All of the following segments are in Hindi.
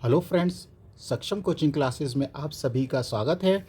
हेलो फ्रेंड्स, सक्षम कोचिंग क्लासेस में आप सभी का स्वागत है।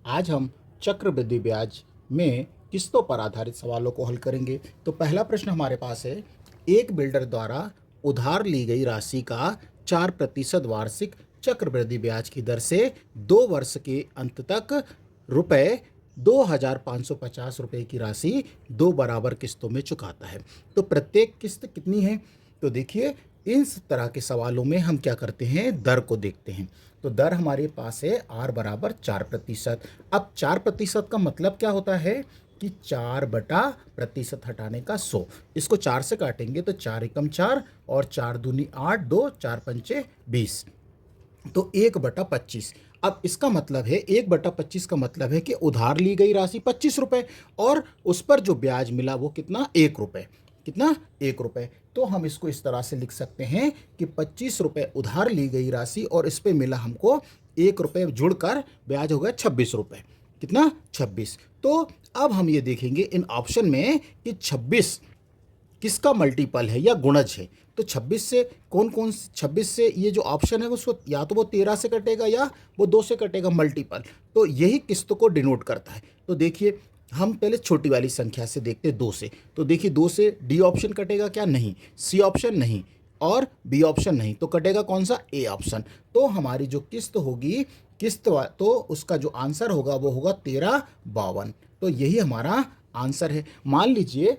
आज हम चक्रवृद्धि ब्याज में किस्तों पर आधारित सवालों को हल करेंगे। तो पहला प्रश्न हमारे पास है, एक बिल्डर द्वारा उधार ली गई राशि का 4% वार्षिक चक्रवृद्धि ब्याज की दर से 2 वर्ष के अंत तक रुपए 2,550 रुपये की राशि 2 बराबर किस्तों में चुकाता है। तो प्रत्येक किस्त कितनी है? तो देखिए, इस तरह के सवालों में हम क्या करते हैं, दर को देखते हैं। तो दर हमारे पास है R बराबर 4%। अब 4% का मतलब क्या होता है कि 4/प्रतिशत हटाने का 100। इसको 4 से काटेंगे तो 4 एकम 4 और 4 दूनी 8, 2 4 पंचे 20, तो 1/25। अब इसका मतलब है 1/25 का मतलब है कि उधार ली गई राशि 25 रुपये और उस पर जो ब्याज मिला वो कितना, 1 रुपये। कितना, 1 रुपये। तो हम इसको इस तरह से लिख सकते हैं कि 25 रुपये उधार ली गई राशि और इस पे मिला हमको 1 रुपये, जुड़कर ब्याज हो गया 26 रुपये। कितना, 26। तो अब हम ये देखेंगे इन ऑप्शन में कि 26 किसका मल्टीपल है या गुणज है। तो 26 से कौन कौन, 26 से ये जो ऑप्शन है उसको या तो वो 13 से कटेगा या वो 2 से कटेगा मल्टीपल। तो यही किस्त को डिनोट करता है। तो देखिए, हम पहले छोटी वाली संख्या से देखते हैं, 2 से। तो देखिए, 2 से डी ऑप्शन कटेगा क्या? नहीं। सी ऑप्शन नहीं और बी ऑप्शन नहीं, तो कटेगा कौन सा? A option. तो हमारी जो किस्त होगी, तो उसका जो आंसर होगा वो होगा 1352। तो यही हमारा आंसर है। मान लीजिए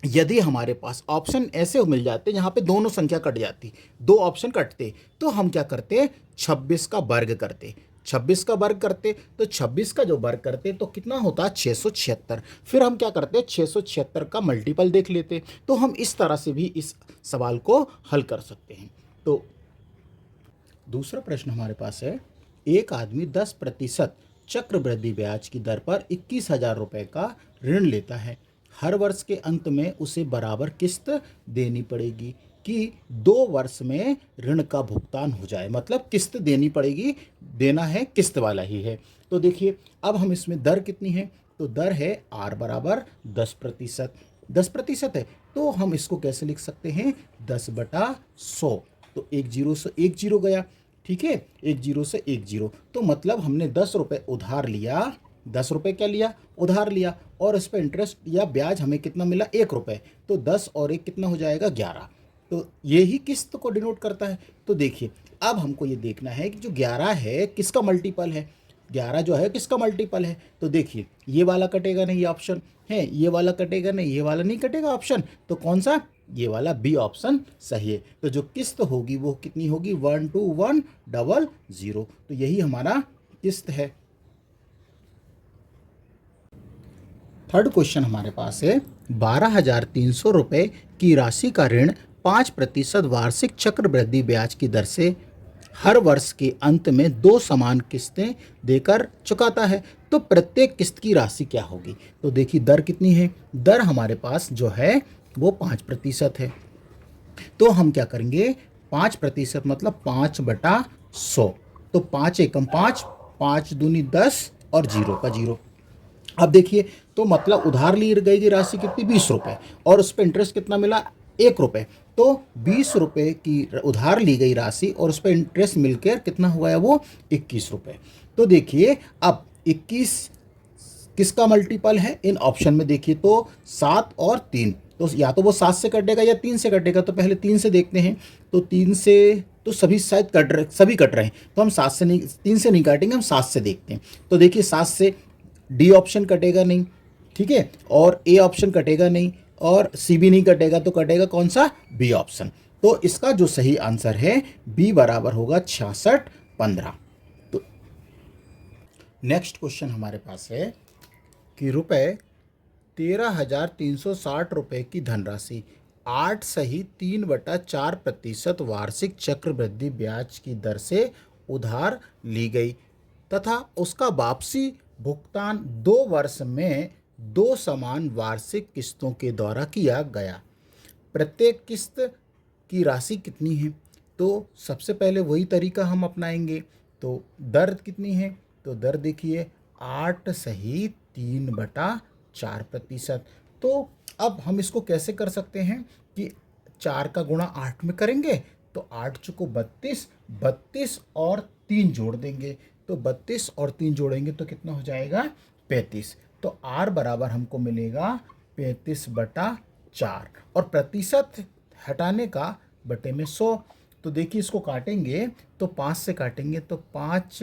यदि हमारे पास ऑप्शन ऐसे मिल जाते जहाँ पे दोनों संख्या कट जाती, 2 ऑप्शन कटते, तो हम क्या करते, 26 का वर्ग करते। 26 का वर्ग करते तो 26 का जो वर्ग करते तो कितना होता, 676। फिर हम क्या करते, 676 का मल्टीपल देख लेते। तो हम इस तरह से भी इस सवाल को हल कर सकते हैं। तो दूसरा प्रश्न हमारे पास है, एक आदमी 10% चक्रवृद्धि ब्याज की दर पर 21,000 रुपये का ऋण लेता है। हर वर्ष के अंत में उसे बराबर किस्त देनी पड़ेगी कि 2 वर्ष में ऋण का भुगतान हो जाए। मतलब किस्त देनी पड़ेगी, देना है किस्त वाला ही है। तो देखिए, अब हम इसमें दर कितनी है, तो दर है R बराबर 10%। 10% है तो हम इसको कैसे लिख सकते हैं, 10/100। तो 1 जीरो से 1 जीरो गया, ठीक है, 1 जीरो से 1 जीरो। तो मतलब हमने 10 रुपये उधार लिया, 10 रुपये क्या लिया, उधार लिया, और इस पर इंटरेस्ट या ब्याज हमें कितना मिला, 1 रुपये। तो 10 और 1 कितना हो जाएगा, 11। तो ये ही किस्त को डिनोट करता है। तो देखिए, अब हमको ये देखना है कि जो 11 है किसका मल्टीपल है। 11 जो है किसका मल्टीपल है। तो देखिए, ये वाला कटेगा नहीं, ये ऑप्शन है, ये वाला कटेगा नहीं, ये वाला नहीं कटेगा ऑप्शन। तो कौन सा, ये वाला बी ऑप्शन सही है। तो जो किस्त होगी वो कितनी होगी, 12100। तो यही हमारा किस्त है। थर्ड क्वेश्चन हमारे पास है, 12,300 रुपये की राशि का ऋण 5% वार्षिक चक्रवृद्धि ब्याज की दर से हर वर्ष के अंत में 2 समान किस्तें देकर चुकाता है। तो प्रत्येक किस्त की राशि क्या होगी। तो देखिए, दर कितनी है, दर हमारे पास जो है वो 5% है। तो हम क्या करेंगे, 5% मतलब 5/100। तो 5 एकम 5, 5 दूनी 10 और 0 का 0। अब देखिए, तो मतलब उधार ली गई राशि कितनी, 20 रुपये, और उस पर इंटरेस्ट कितना मिला, 1 रुपये। तो 20 रुपये की उधार ली गई राशि और उस पर इंटरेस्ट मिलकर कितना हुआ है, वो 21 रुपये। तो देखिए, अब 21 किसका मल्टीपल है, इन ऑप्शन में देखिए तो 7 और 3। तो या तो वो 7 से कटेगा या 3 से कटेगा। तो पहले 3 से देखते हैं। तो 3 से तो सभी शायद कट रहे, सभी कट रहे हैं। तो हम 7 से नहीं, 3 से नहीं काटेंगे, हम 7 से देखते हैं। तो देखिए, 7 से डी ऑप्शन कटेगा नहीं, ठीक है, और ए ऑप्शन कटेगा नहीं, और सी भी नहीं कटेगा। तो कटेगा कौन सा, बी ऑप्शन। तो इसका जो सही आंसर है बी बराबर होगा 6615। तो नेक्स्ट क्वेश्चन हमारे पास है कि रुपये 13,360 रुपये की धनराशि 8 सही 3/4% वार्षिक चक्रवृद्धि ब्याज की दर से उधार ली गई तथा उसका वापसी भुगतान 2 वर्ष में 2 समान वार्षिक किस्तों के द्वारा किया गया। प्रत्येक किस्त की राशि कितनी है। तो सबसे पहले वही तरीका हम अपनाएंगे। तो दर कितनी है, तो दर देखिए 8 सही 3/4%। तो अब हम इसको कैसे कर सकते हैं कि 4 का गुणा 8 में करेंगे तो 8 चुको 32, 32 और 3 जोड़ देंगे, तो 32 और 3 जोड़ेंगे तो कितना हो जाएगा 35। तो R बराबर हमको मिलेगा 35/4 और प्रतिशत हटाने का बटे में 100। तो देखिए इसको काटेंगे तो 5 से काटेंगे तो 5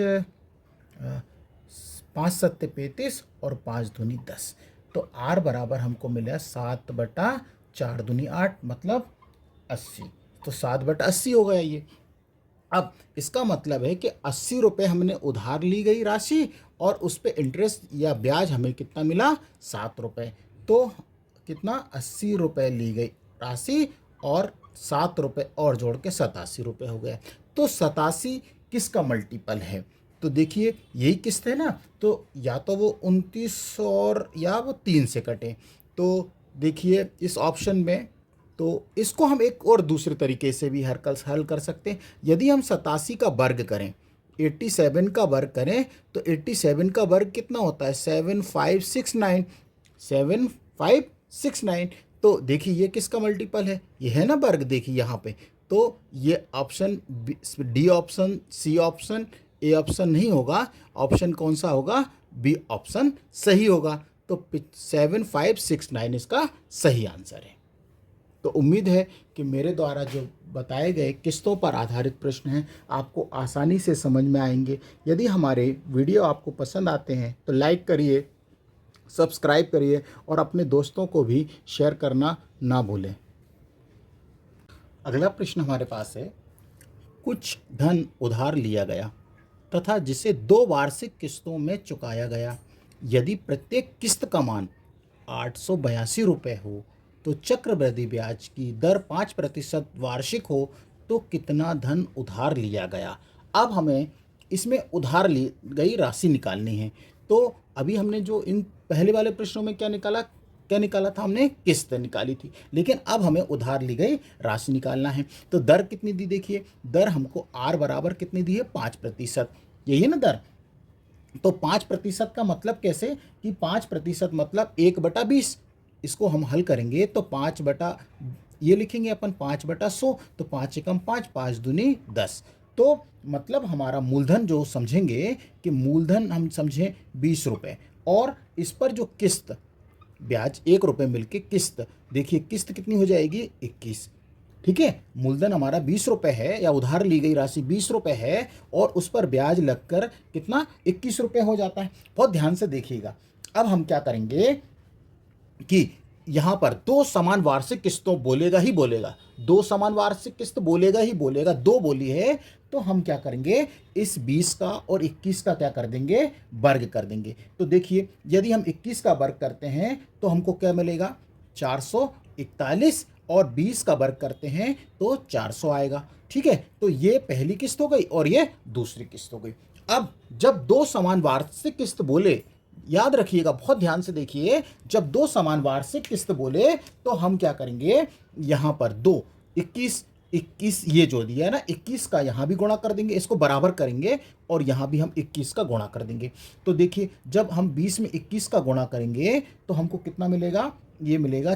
5 सत्ते 35 और 5 दूनी 10। तो R बराबर हमको मिला 7/4 दूनी 8 मतलब 80। तो 7/80 हो गया ये। अब इसका मतलब है कि 80 रुपये हमने उधार ली गई राशि और उस पे इंटरेस्ट या ब्याज हमें कितना मिला 7 रुपये। तो कितना 80 रुपये ली गई राशि और 7 रुपये और जोड़ के 87 रुपये हो गया। तो 87 किसका मल्टीपल है? तो देखिए यही किस्त है ना, तो या तो वो 29 और या वो 3 से कटे। तो देखिए इस ऑप्शन में तो इसको हम एक और दूसरे तरीके से भी हल कर सकते हैं। यदि हम 87 का वर्ग करें, 87 का वर्ग करें तो 87 का वर्ग कितना होता है 7569, 7569। तो देखिए ये किसका मल्टीपल है, ये है ना वर्ग, देखिए यहाँ पे। तो ये option D option, C option, A option नहीं होगा। ऑप्शन कौन सा होगा? बी ऑप्शन सही होगा। तो 7569 इसका सही आंसर है। तो उम्मीद है कि मेरे द्वारा जो बताए गए किस्तों पर आधारित प्रश्न हैं आपको आसानी से समझ में आएंगे। यदि हमारे वीडियो आपको पसंद आते हैं तो लाइक करिए, सब्सक्राइब करिए और अपने दोस्तों को भी शेयर करना ना भूलें। अगला प्रश्न हमारे पास है, कुछ धन उधार लिया गया तथा जिसे 2 वार्षिक किस्तों में चुकाया गया। यदि प्रत्येक किस्त का मान 882 रुपये हो तो चक्रवृद्धि ब्याज की दर 5% वार्षिक हो तो कितना धन उधार लिया गया। अब हमें इसमें उधार ली गई राशि निकालनी है। तो अभी हमने जो इन पहले वाले प्रश्नों में क्या निकाला था, हमने किस्त निकाली थी, लेकिन अब हमें उधार ली गई राशि निकालना है। तो दर कितनी दी, देखिए दर हमको R बराबर कितनी दी है 5%, यही है ना दर। तो 5% का मतलब कैसे कि 5% मतलब 1/20। इसको हम हल करेंगे तो 5 बटा ये लिखेंगे अपन 5/100। तो 5 एकम 5, 5 दूनी 10। तो मतलब हमारा मूलधन जो समझेंगे कि मूलधन हम समझें 20 रुपये और इस पर जो किस्त ब्याज 1 रुपये मिलके किस्त, देखिए किस्त कितनी हो जाएगी 21। ठीक है, मूलधन हमारा 20 रुपये है या उधार ली गई राशि 20 रुपये है और उस पर ब्याज लगकर कितना 21 रुपये हो जाता है। बहुत ध्यान से देखिएगा। अब हम क्या करेंगे कि यहाँ पर 2 समान वार्षिक किस्तों बोलेगा ही बोलेगा, 2 समान वार्षिक किस्त बोलेगा ही बोलेगा, 2 बोली है तो हम क्या करेंगे इस 20 का और 21 का क्या कर देंगे वर्ग कर देंगे। तो देखिए यदि हम 21 का वर्ग करते हैं तो हमको क्या मिलेगा 441 और 20 का वर्ग करते हैं तो 400 आएगा। ठीक है, तो ये पहली किस्त हो गई और ये दूसरी किस्त हो गई। अब जब 2 समान वार्षिक किस्त बोले, याद रखिएगा बहुत ध्यान से देखिए, जब 2 समान वार्षिक किस्त बोले तो हम क्या करेंगे यहाँ पर 2 21 ये जो दिया है ना 21 का यहाँ भी गुणा कर देंगे, इसको बराबर करेंगे और यहाँ भी हम 21 का गुणा कर देंगे। तो देखिए जब हम 20 में 21 का गुणा करेंगे तो हमको कितना मिलेगा, ये मिलेगा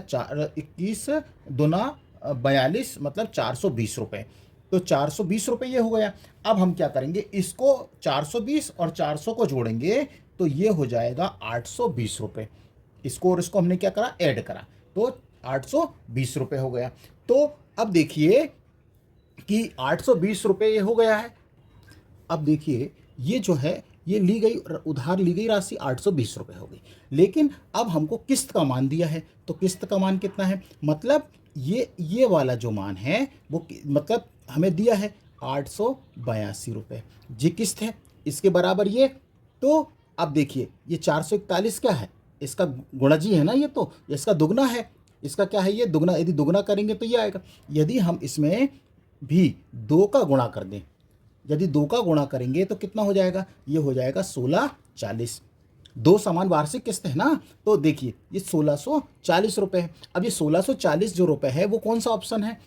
21 दूना 42 मतलब 420 रुपये। तो 420 रुपये ये हो गया। अब हम क्या करेंगे इसको 420 और 400 को जोड़ेंगे तो ये हो जाएगा 820 रुपये। इसको और इसको हमने क्या करा ऐड करा तो 820 रुपये हो गया। तो अब देखिए कि 820 रुपये ये हो गया है। अब देखिए ये जो है ये ली गई उधार ली गई राशि 820 रुपये हो गई, लेकिन अब हमको किस्त का मान दिया है। तो किस्त का मान कितना है, मतलब ये वाला जो मान है वो मतलब हमें दिया है 882 रुपये, जी किस्त है इसके बराबर ये। तो अब देखिए ये 441 क्या है, इसका गुणा जी है ना, ये तो इसका दुगना है, इसका क्या है ये दुगना। यदि दुगना करेंगे तो ये आएगा। यदि हम इसमें भी 2 का गुणा कर दें, यदि 2 का गुणा करेंगे तो कितना हो जाएगा, ये हो जाएगा 1640। 2 समान वार्षिक किस्त है ना, तो देखिए ये 1640 रुपये है। अब ये 1640 जो रुपये है वो कौन सा ऑप्शन है,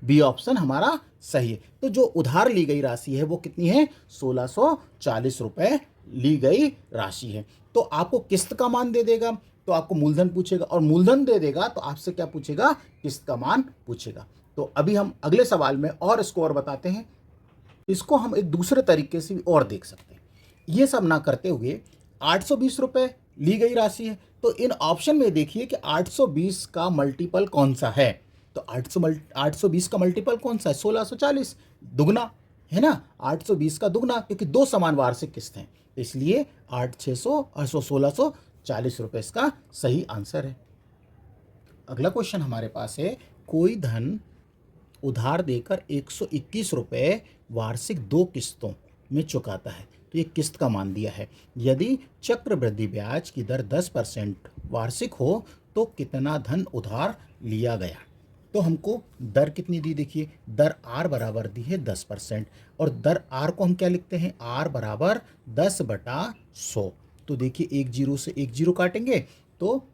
बी ऑप्शन हमारा सही है। तो जो उधार ली गई राशि है वो कितनी है 1640 रुपये ली गई राशि है। तो आपको किस्त का मान दे देगा तो आपको मूलधन पूछेगा और मूलधन दे देगा तो आपसे क्या पूछेगा, किस्त का मान पूछेगा। तो अभी हम अगले सवाल में और स्कोर बताते हैं। इसको हम एक दूसरे तरीके से भी और देख सकते हैं। ये सब ना करते हुए 820 रुपये ली गई राशि है, तो इन ऑप्शन में देखिए कि 820 का मल्टीपल कौन सा है। तो 820 का मल्टीपल कौन सा है? 1640, दुगना है ना, 820 का दुगना, क्योंकि दो समान वार्षिक किस्त हैं, इसलिए 8 600 1640 रुपये इसका सही आंसर है। अगला क्वेश्चन हमारे पास है, कोई धन उधार देकर 121 रुपये वार्षिक 2 किस्तों में चुकाता है, तो ये किस्त का मान दिया है। यदि चक्रवृद्धि ब्याज की दर 10% वार्षिक हो तो कितना धन उधार लिया गया? तो हमको दर कितनी दी, देखिए दर आर बराबर दी है 10%, और दर आर को हम क्या लिखते हैं? आर बराबर 10/100। तो देखिए एक जीरो से एक जीरो काटेंगे तो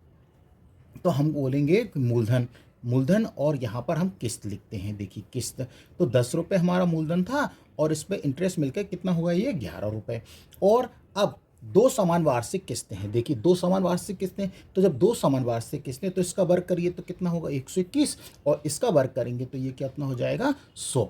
हम बोलेंगे मूलधन और यहाँ पर हम किस्त लिखते हैं। देखिए किस्त, तो 10 रुपये हमारा मूलधन था और इस पर इंटरेस्ट मिलकर कितना हुआ? ये 11 रुपये। और अब दो समान वार्षिक किस्तें हैं, देखिए दो समान वार्षिक किस्तें, तो जब दो समान वार्षिक किस्तें, तो इसका वर्ग करिए तो कितना होगा? 121, और इसका वर्ग करेंगे तो ये कितना हो जाएगा? 100।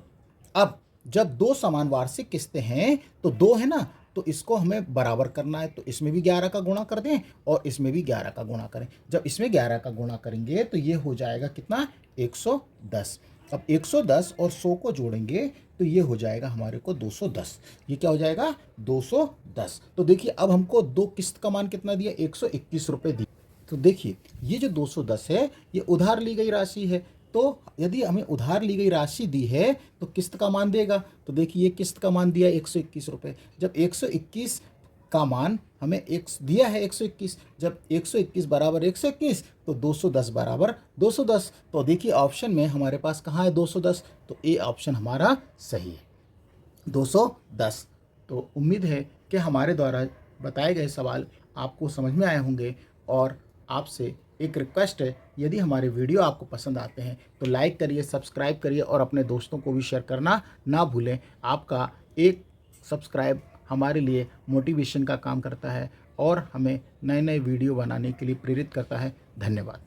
अब जब दो समान वार्षिक किस्तें हैं तो दो है ना, तो इसको हमें बराबर करना है, तो इसमें भी 11 का गुणा कर दें और इसमें भी 11 का गुणा करें। जब इसमें 11 का गुणा करेंगे तो ये हो जाएगा कितना? 110। अब 110 और 100 को जोड़ेंगे तो ये हो जाएगा हमारे को 210। ये क्या हो जाएगा? 210। तो देखिए अब हमको दो किस्त का मान कितना दिया? 121 रुपये दिया। तो देखिए ये जो 210 है ये उधार ली गई राशि है, तो यदि हमें उधार ली गई राशि दी है तो किस्त का मान देगा। तो देखिए ये किस्त का मान दिया 121 रुपये। जब 121 का मान हमें एक दिया है 121, जब 121 बराबर 121 तो 210 बराबर 210। तो देखिए ऑप्शन में हमारे पास कहाँ है? 210, तो ए ऑप्शन हमारा सही है, 210। तो उम्मीद है कि हमारे द्वारा बताए गए सवाल आपको समझ में आए होंगे, और आपसे एक रिक्वेस्ट है, यदि हमारे वीडियो आपको पसंद आते हैं तो लाइक करिए, सब्सक्राइब करिए और अपने दोस्तों को भी शेयर करना ना भूलें। आपका एक सब्सक्राइब हमारे लिए मोटिवेशन का काम करता है और हमें नए नए वीडियो बनाने के लिए प्रेरित करता है। धन्यवाद।